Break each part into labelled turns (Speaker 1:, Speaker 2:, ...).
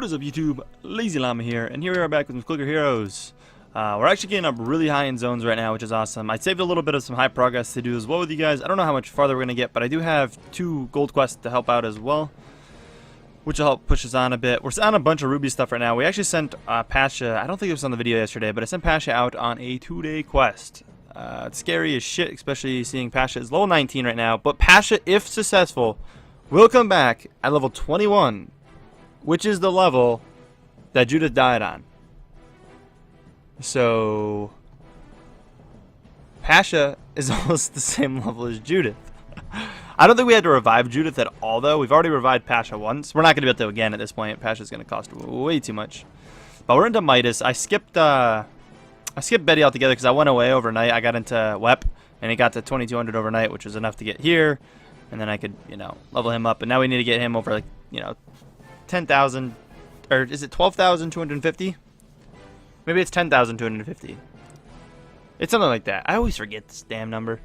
Speaker 1: What is up, YouTube? LazeeLlama here, and here we are back with some Clicker Heroes. We're actually getting up really high in zones right now, which is awesome. I saved a little bit of some high progress to do as well with you guys. I don't know how much farther we're going to get, but I do have 2 gold quests to help out as well, which will help push us on a bit. We're on a bunch of Ruby stuff right now. We actually sent Pasha, I don't think it was on the video yesterday, but I sent Pasha out on a 2-day quest. It's scary as shit, especially seeing Pasha is level 19 right now, but Pasha, if successful, will come back at level 21. Which is the level that Judith died on. So Pasha is almost the same level as Judith. I don't think we had to revive Judith at all, though. We've already revived Pasha once. We're not going to be able to again at this point. Pasha's going to cost way too much. But we're into Midas. I skipped Betty altogether because I went away overnight. I got into WEP, and it got to 2200 overnight, which was enough to get here. And then I could, level him up. And now we need to get him over, 10,000, or is it 12,250? Maybe it's 10,250. It's something like that. I always forget this damn number.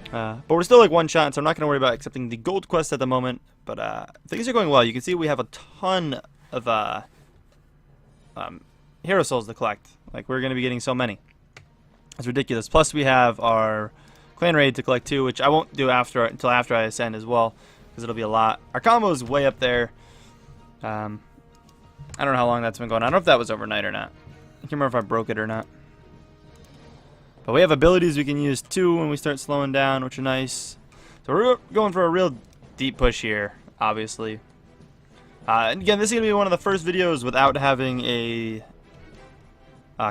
Speaker 1: But we're still one shot, so I'm not going to worry about accepting the gold quest at the moment. But things are going well. You can see we have a ton of hero souls to collect. We're going to be getting so many. It's ridiculous. Plus we have our clan raid to collect too, which I won't do until after I ascend as well, because it'll be a lot. Our combo is way up there. I don't know how long that's been going on. I don't know if that was overnight or not. I can't remember if I broke it or not. But we have abilities we can use too when we start slowing down, which are nice. So we're going for a real deep push here, obviously. And again, this is going to be one of the first videos without having a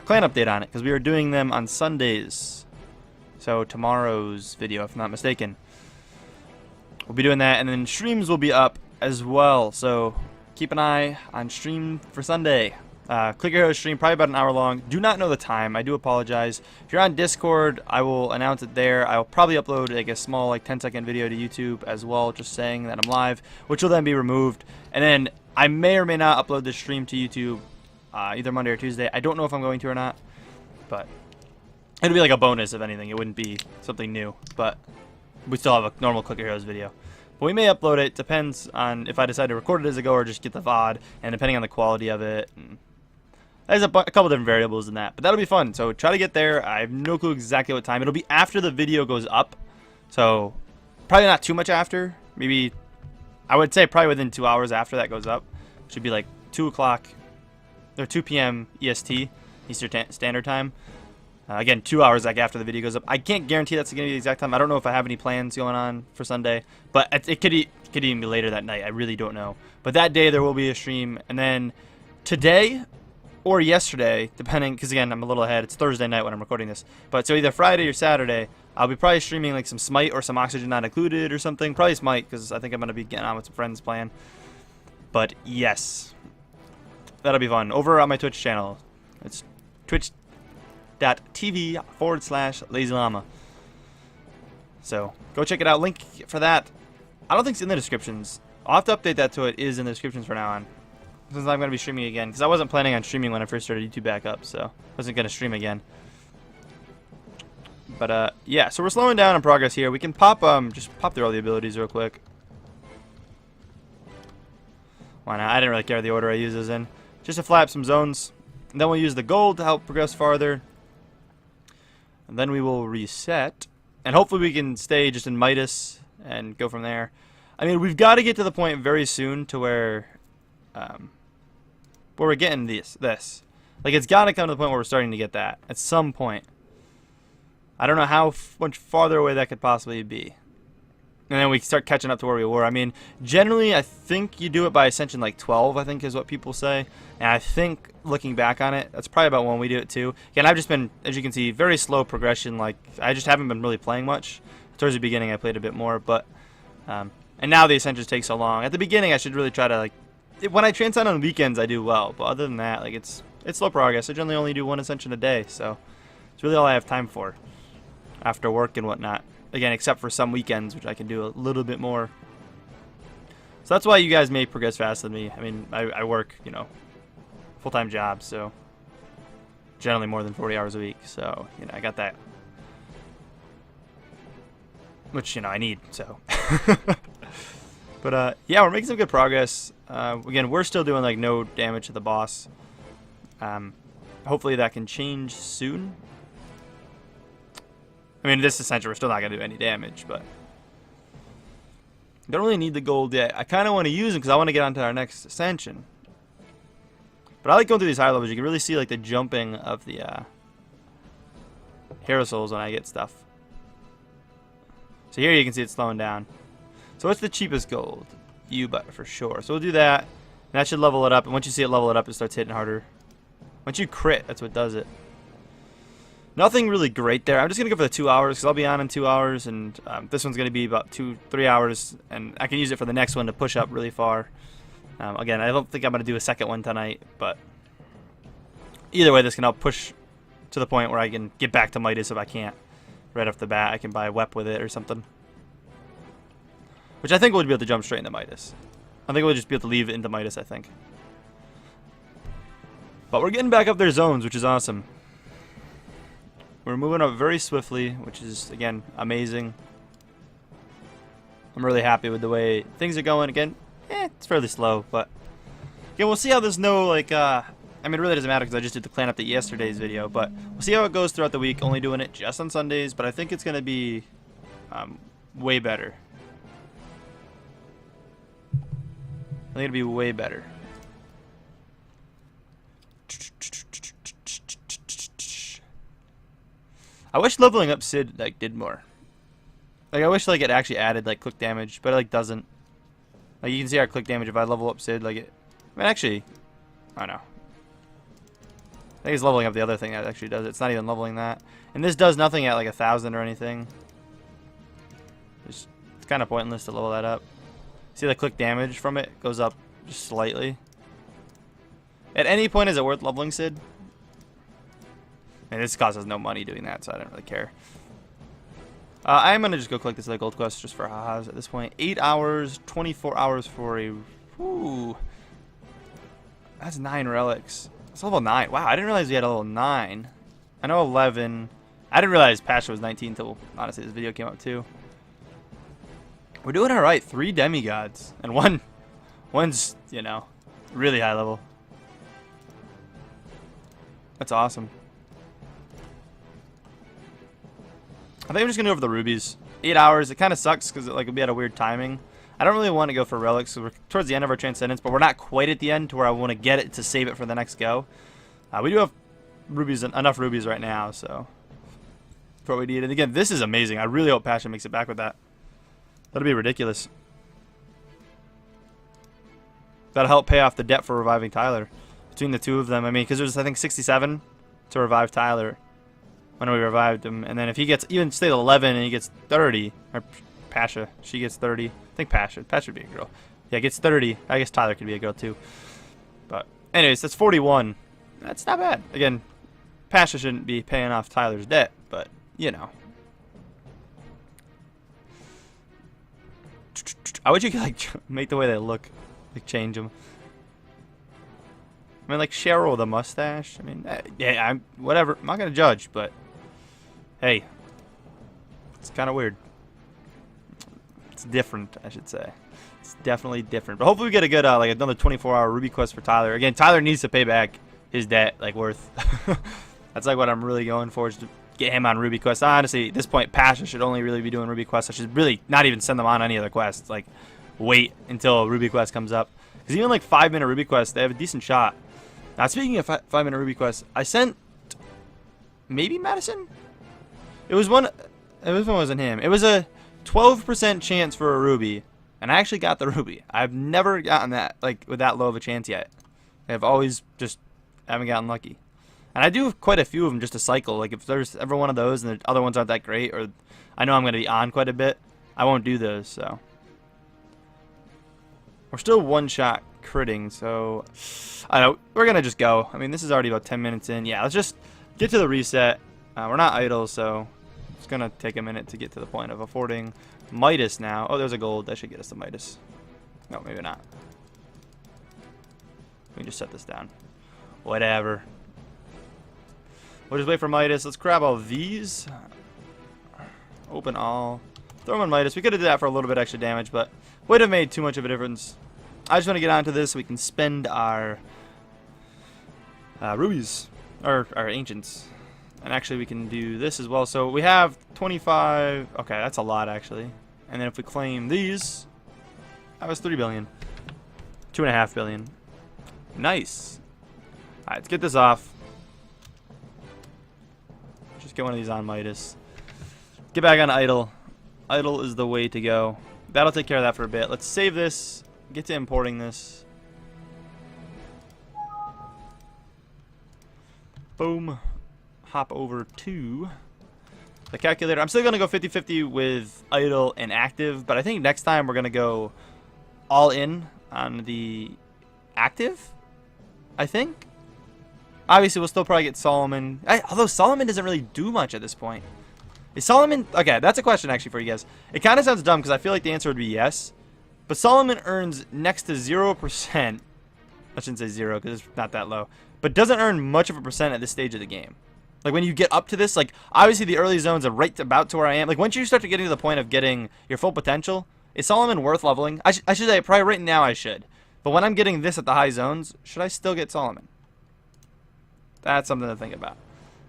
Speaker 1: clan update on it, because we are doing them on Sundays. So tomorrow's video, if I'm not mistaken. We'll be doing that, and then streams will be up as well. So keep an eye on stream for Sunday. Clicker Heroes stream, probably about an hour long. Do not know the time. I do apologize. If you're on Discord, I will announce it there. I will probably upload a small 10-second video to YouTube as well, just saying that I'm live, which will then be removed. And then I may or may not upload this stream to YouTube either Monday or Tuesday. I don't know if I'm going to or not, but it'll be a bonus if anything. It wouldn't be something new, but we still have a normal Clicker Heroes video. But we may upload it. Depends on if I decide to record it as a go or just get the VOD, and depending on the quality of it. And there's a couple different variables in that, but that'll be fun. So try to get there. I have no clue exactly what time. It'll be after the video goes up, so probably not too much after. Maybe I would say probably within 2 hours after that goes up. Should be 2 o'clock or 2 p.m. EST, Eastern Standard Time. Again, 2 hours after the video goes up. I can't guarantee that's going to be the exact time. I don't know if I have any plans going on for Sunday, but it could even be later that night. I really don't know. But that day there will be a stream, and then today or yesterday, depending, because again I'm a little ahead. It's Thursday night when I'm recording this, but so either Friday or Saturday, I'll be probably streaming some Smite or some Oxygen Not Included or something. Probably Smite, because I think I'm going to be getting on with some friends playing. But yes, that'll be fun. Over on my Twitch channel, it's twitch.tv/LazeeLlama. So go check it out. Link for that, I don't think it's in the descriptions. I'll have to update that to it is in the descriptions from now on, since I'm going to be streaming again, because I wasn't planning on streaming when I first started YouTube back up, so I wasn't going to stream again. But yeah, so we're slowing down in progress here. We can just pop through all the abilities real quick. Why not? I didn't really care the order I use those in. Just to fly up some zones, and then we'll use the gold to help progress farther. And then we will reset, and hopefully we can stay just in Midas and go from there. I mean, we've got to get to the point very soon to where we're getting this. It's got to come to the point where we're starting to get that at some point. I don't know how much farther away that could possibly be. And then we start catching up to where we were. I mean, generally, I think you do it by Ascension 12, I think is what people say. And I think, looking back on it, that's probably about when we do it too. Again, I've just been, as you can see, very slow progression. I just haven't been really playing much. Towards the beginning, I played a bit more. But and now the Ascensions take so long. At the beginning, I should really try to, when I transcend on weekends, I do well. But other than that, it's slow progress. I generally only do 1 Ascension a day. So it's really all I have time for after work and whatnot. Again, except for some weekends, which I can do a little bit more. So that's why you guys may progress faster than me. I mean, I work, full-time job, so generally more than 40 hours a week. So, I got that, which, I need, so. But yeah, we're making some good progress. Again, we're still doing like no damage to the boss. Hopefully that can change soon. I mean, this Ascension, we're still not going to do any damage, but don't really need the gold yet. I kind of want to use them because I want to get onto our next Ascension. But I like going through these high levels. You can really see like the jumping of the hero souls when I get stuff. So here you can see it's slowing down. So what's the cheapest gold? U-Butt for sure. So we'll do that. And that should level it up. And once you see it level it up, it starts hitting harder. Once you crit, that's what does it. Nothing really great there. I'm just going to go for the 2 hours because I'll be on in 2 hours. And this one's going to be about 2-3 hours. And I can use it for the next one to push up really far. Again, I don't think I'm going to do a second one tonight. But either way, this can help push to the point where I can get back to Midas if I can't. Right off the bat, I can buy a Wep with it or something. Which I think we'll be able to jump straight into Midas. I think we'll just be able to leave it into Midas, I think. But we're getting back up their zones, which is awesome. We're moving up very swiftly, which is, again, amazing. I'm really happy with the way things are going. Again, it's fairly slow, but again, we'll see how there's no, like, I mean, it really doesn't matter because I just did the clan update yesterday's video, but we'll see how it goes throughout the week, only doing it just on Sundays, but I think it's going to be way better. I think it'll be way better. I wish leveling up Sid like did more. Like I wish like it actually added like click damage, but it like doesn't. Like you can see our click damage if I level up Sid. Like it. I mean actually, I don't know. I think it's leveling up the other thing that actually does it. It's not even leveling that. And this does nothing at like 1,000 or anything. It's kind of pointless to level that up. See the click damage from it goes up just slightly. At any point, is it worth leveling Sid? And this costs us no money doing that, so I don't really care. I'm going to just go collect this other gold quest just for ha-has at this point. 8 hours, 24 hours for a... Ooh. That's 9 relics. It's level 9. Wow, I didn't realize we had a level 9. I know 11. I didn't realize Pasha was 19 until, honestly, this video came out too. We're doing alright. 3 demigods. And one's, you know, really high level. That's awesome. I think I'm just going to go for the rubies. 8 hours. It kind of sucks because like, it'll be at a weird timing. I don't really want to go for relics. So we're towards the end of our transcendence, but we're not quite at the end to where I want to get it to save it for the next go. We do have rubies, enough rubies right now, so for what we need. And again, this is amazing. I really hope Passion makes it back with that. That'll be ridiculous. That'll help pay off the debt for reviving Tyler. Between the two of them, I mean, because there's, I think, 67 to revive Tyler when we revived him. And then if he gets, even stay at 11 and he gets 30, or Pasha, she gets 30. I think Pasha would be a girl. Yeah, gets 30. I guess Tyler could be a girl too. But anyways, that's 41. That's not bad. Again, Pasha shouldn't be paying off Tyler's debt, but, you know. I wish you could, like, make the way they look, like, change them. I mean, like, Cheryl with a mustache. I mean, yeah, whatever. I'm not going to judge, but, hey, it's kind of weird. It's different, I should say. It's definitely different. But hopefully we get a good, like, another 24-hour Ruby quest for Tyler. Again, Tyler needs to pay back his debt, like, worth. That's, like, what I'm really going for, is to get him on Ruby quests. Honestly, at this point, Pasha should only really be doing Ruby quests. I should really not even send them on any other quests. Like, wait until Ruby quest comes up. Because even, like, 5-minute Ruby quests, they have a decent shot. Now, speaking of 5-minute Ruby quests, I sent maybe Madison? It was one. This one wasn't him. It was a 12% chance for a Ruby, and I actually got the Ruby. I've never gotten that, like, with that low of a chance yet. I've always just haven't gotten lucky. And I do have quite a few of them just to cycle. Like, if there's ever one of those and the other ones aren't that great, or I know I'm going to be on quite a bit, I won't do those, so. We're still one-shot critting, so I don't know. We're going to just go. I mean, this is already about 10 minutes in. Yeah, let's just get to the reset. We're not idle, so it's going to take a minute to get to the point of affording Midas now. Oh, there's a gold. That should get us to Midas. No, maybe not. We can just set this down. Whatever. We'll just wait for Midas. Let's grab all these. Open all. Throw them on Midas. We could have did that for a little bit extra damage, but would have made too much of a difference. I just want to get onto this so we can spend our rubies, or our ancients. And actually we can do this as well. So we have 25. Okay, that's a lot actually. And then if we claim these, that was 3 billion. 2.5 billion. Nice. Alright, let's get this off. Just get one of these on Midas. Get back on idle. Idle is the way to go. That'll take care of that for a bit. Let's save this. Get to importing this. Boom. Hop over to the calculator. I'm still going to go 50-50 with idle and active, but I think next time we're going to go all in on the active, I think. Obviously, we'll still probably get Solomon. Although Solomon doesn't really do much at this point. Is Solomon... Okay, that's a question actually for you guys. It kind of sounds dumb because I feel like the answer would be yes. But Solomon earns next to 0%. I shouldn't say 0 because it's not that low. But doesn't earn much of a percent at this stage of the game. Like when you get up to this, like obviously the early zones are right about to where I am. Like once you start to get to the point of getting your full potential, is Solomon worth leveling? I should say probably right now I should. But when I'm getting this at the high zones, should I still get Solomon? That's something to think about.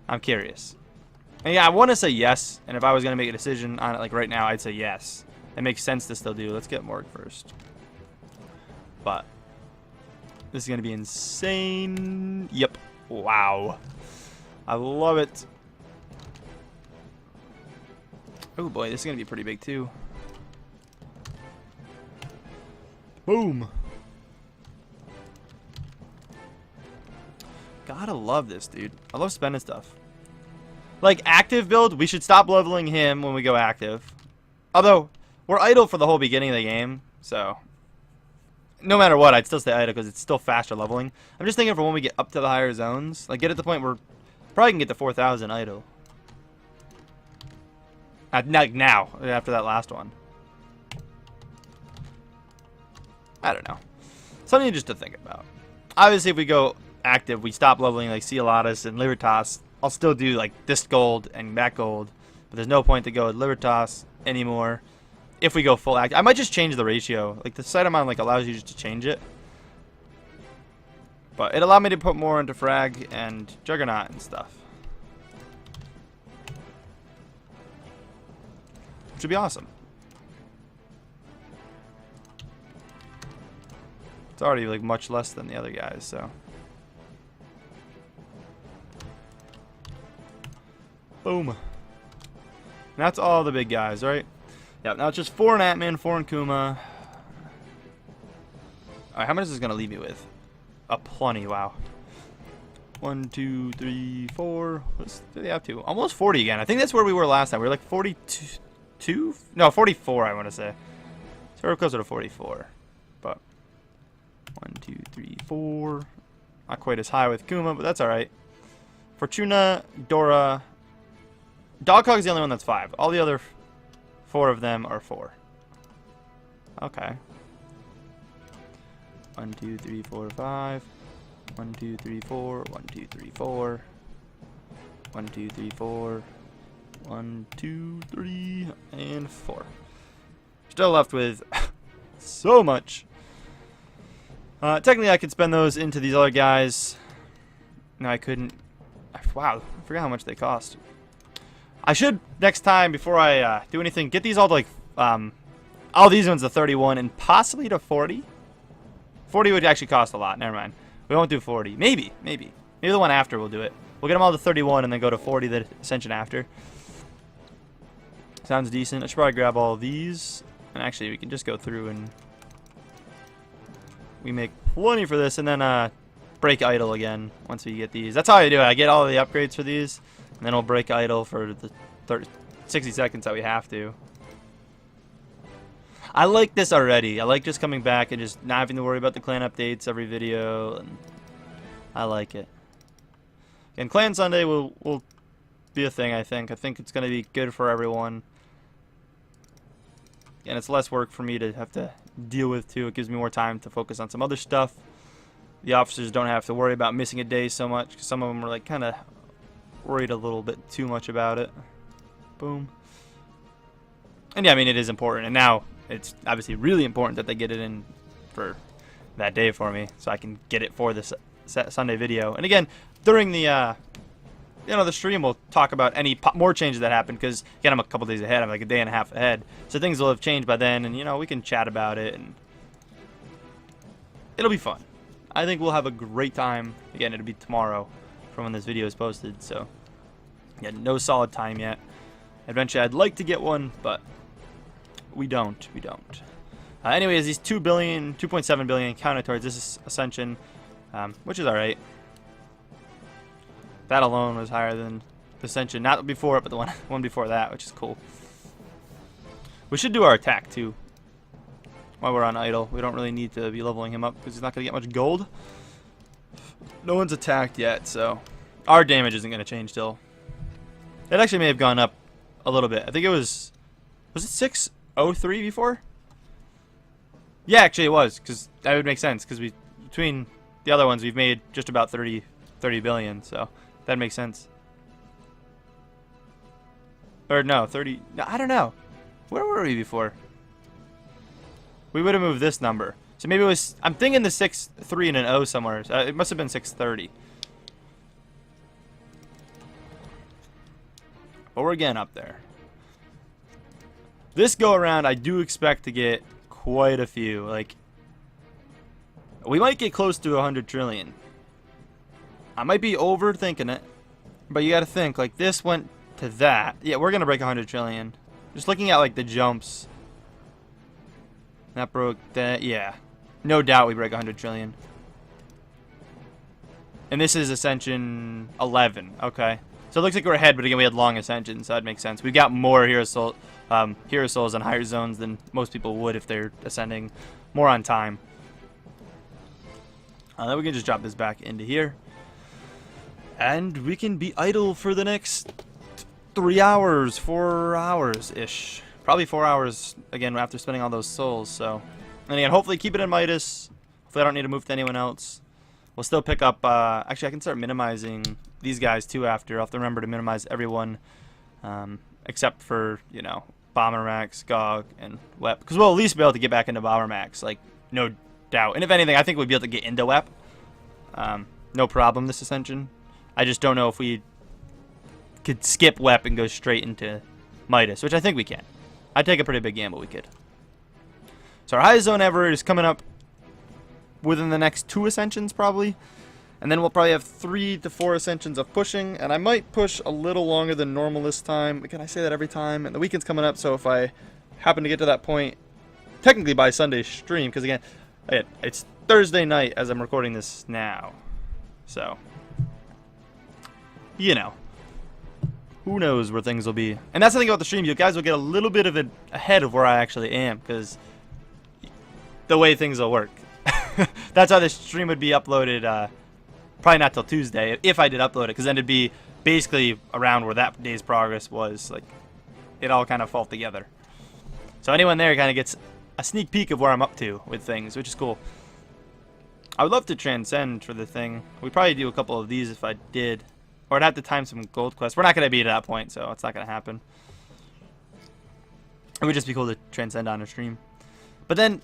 Speaker 1: I'm curious. And yeah, I want to say yes. And if I was going to make a decision on it like right now, I'd say yes. It makes sense to still do. Let's get Morg first. But this is going to be insane. Yep. Wow. I love it. Oh boy, this is going to be pretty big too. Boom. Gotta love this, dude. I love spending stuff. Like, active build, we should stop leveling him when we go active. Although, we're idle for the whole beginning of the game, so... No matter what, I'd still stay idle because it's still faster leveling. I'm just thinking for when we get up to the higher zones. Like, get at the point where... Probably can get to 4,000 idle. Now, after that last one. I don't know. Something just to think about. Obviously, if we go active, we stop leveling like Cielatus and Libertas. I'll still do like this gold and that gold, but there's no point to go with Libertas anymore. If we go full active, I might just change the ratio. Like the site amount like allows you just to change it, but it allowed me to put more into Frag and Juggernaut and stuff, which would be awesome. It's already like much less than the other guys, so. Boom. And that's all the big guys, right? Yeah, now it's just 4 in Atman, 4 in Kuma. Alright, how much is this going to leave me with? A plenty, wow. 1, 2, 3, 4. What do they have to? Almost 40 again. I think that's where we were last time. We were like 42? No, 44, I want to say. So we're closer to 44. But 1, 2, 3, 4. Not quite as high with Kuma, but that's alright. Fortuna, Dora. Dogcog's the only one that's 5. All the other 4 of them are 4. Okay. 1, 2, 3, 4, 5. 1, 2, 3, 4. 1, 2, 3, 4. 1, 2, 3, 4. 1, 2, 3, and 4. Still left with so much. Technically, I could spend those into these other guys. No, I couldn't. Wow, I forgot how much they cost. I should, next time, before I do anything, get these all to, like, all these ones to 31 and possibly to 40. 40 would actually cost a lot. Never mind. We won't do 40. Maybe. Maybe the one after we'll do it. We'll get them all to 31 and then go to 40 the Ascension after. Sounds decent. I should probably grab all these. And actually, we can just go through and... We make plenty for this and then break idle again once we get these. That's how I do it. I get all the upgrades for these. And then we'll break idle for the 60 seconds that we have to. I like this already. I like just coming back and just not having to worry about the clan updates every video. And I like it. And Clan Sunday will be a thing, I think. I think it's going to be good for everyone. And it's less work for me to have to deal with, too. It gives me more time to focus on some other stuff. The officers don't have to worry about missing a day so much. 'Cause some of them are like kind of... worried a little bit too much about it. Boom. And yeah, I mean, it is important. And now it's obviously really important that they get it in for that day for me, so I can get it for this Sunday video. And again, during the the stream, we'll talk about any more changes that happen, because again, I'm a couple days ahead. I'm like a day and a half ahead, so things will have changed by then, and we can chat about it, and it'll be fun. I think we'll have a great time. Again, it'll be tomorrow from when this video is posted, so yeah, no solid time yet. Eventually, I'd like to get one, but we don't. Anyways, these 2.7 billion counted towards this Ascension, which is alright. That alone was higher than the Ascension, not before it, but the one before that, which is cool. We should do our attack too while we're on idle. We don't really need to be leveling him up because he's not going to get much gold. No one's attacked yet, so our damage isn't going to change still. It actually may have gone up a little bit. I think it was it 603 before? Yeah, actually it was, because that would make sense, because between the other ones we've made just about 30 billion, so that makes sense. Or no, 30, no, I don't know. Where were we before? We would have moved this number. So maybe it was, I'm thinking the 6.3 and an O somewhere. It must have been 630. But we're getting up there. This go around, I do expect to get quite a few. Like, we might get close to 100 trillion. I might be overthinking it, but you got to think, like, this went to that. Yeah, we're gonna break 100 trillion. Just looking at like the jumps. That broke that. Yeah, no doubt we break 100 trillion. And this is Ascension 11. Okay, so it looks like we're ahead, but again, we had long Ascension, so that makes sense. We've got more Hero Souls on higher zones than most people would if they're ascending more on time. Then we can just drop this back into here, and we can be idle for the next 3 hours, 4 hours ish. Probably 4 hours again after spending all those souls. So, and again, hopefully keep it in Midas. Hopefully I don't need to move to anyone else. We'll still pick up. Actually, I can start minimizing these guys too after. I'll have to remember to minimize everyone, except for Bomber Max, Gog, and Wep, because we'll at least be able to get back into Bomber Max, like, no doubt. And if anything, I think we'd be able to get into Wep. No problem this Ascension. I just don't know if we could skip Wep and go straight into Midas, which I think we can. I'd take a pretty big gamble we could. So our highest zone ever is coming up within the next 2 Ascensions probably. And then we'll probably have 3 to 4 Ascensions of pushing. And I might push a little longer than normal this time. Again, I say that every time. And the weekend's coming up, so if I happen to get to that point, technically by Sunday's stream, because again, it's Thursday night as I'm recording this now. So, who knows where things will be. And that's the thing about the stream. You guys will get a little bit of it ahead of where I actually am, because the way things will work. That's how this stream would be uploaded. Probably not till Tuesday, if I did upload it, because then it'd be basically around where that day's progress was. Like, it all kind of fall together. So anyone there kind of gets a sneak peek of where I'm up to with things, which is cool. I would love to transcend for the thing. We'd probably do a couple of these if I did. Or I'd have to time some gold quests. We're not going to be at that point, so it's not going to happen. It would just be cool to transcend on a stream. But then,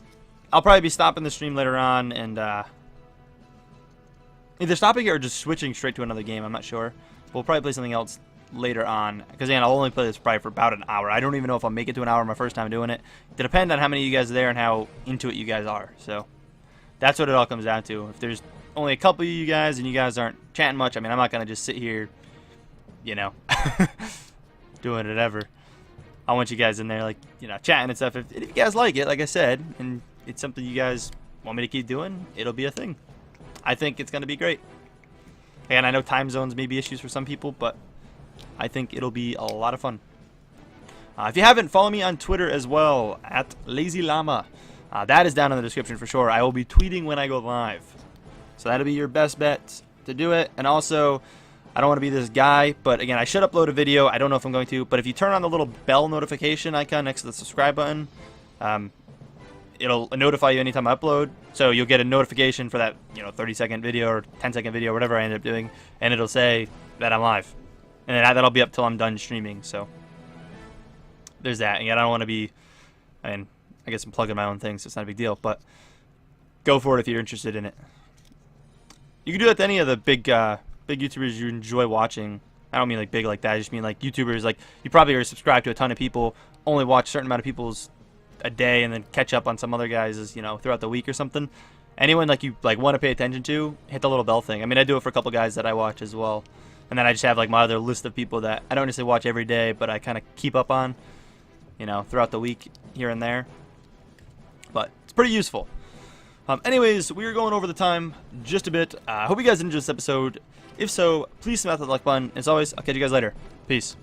Speaker 1: I'll probably be stopping the stream later on and either stopping it or just switching straight to another game. I'm not sure. We'll probably play something else later on. Because again, I'll only play this probably for about an hour. I don't even know if I'll make it to an hour my first time doing it. It'll depend on how many of you guys are there and how into it you guys are. So, that's what it all comes down to. If there's only a couple of you guys and you guys aren't chatting much, I mean, I'm not going to just sit here, doing whatever. I want you guys in there, like, chatting and stuff. If you guys like it, like I said, and it's something you guys want me to keep doing, it'll be a thing. I think it's going to be great. And I know time zones may be issues for some people, but I think it'll be a lot of fun. If you haven't, follow me on Twitter as well, at LazeeLlama. That is down in the description for sure. I will be tweeting when I go live. So that'll be your best bet to do it. And also, I don't want to be this guy, but again, I should upload a video. I don't know if I'm going to, but if you turn on the little bell notification icon next to the subscribe button, it'll notify you anytime I upload. So you'll get a notification for that, 30-second video or 10-second video, whatever I end up doing, and it'll say that I'm live. And that'll be up till I'm done streaming. So there's that. Again, I don't want to be, I guess I'm plugging my own thing, so it's not a big deal. But go for it if you're interested in it. You can do that to any of the big YouTubers you enjoy watching. I don't mean like big like that. I just mean like YouTubers like you probably are subscribed to a ton of people, only watch a certain amount of people's a day, and then catch up on some other guys' throughout the week or something. Anyone like you like want to pay attention to, hit the little bell thing. I mean, I do it for a couple guys that I watch as well, and then I just have like my other list of people that I don't necessarily watch every day, but I kind of keep up on, throughout the week here and there. But it's pretty useful. Anyways, we are going over the time just a bit. I hope you guys enjoyed this episode. If so, please smash that like button. As always, I'll catch you guys later. Peace.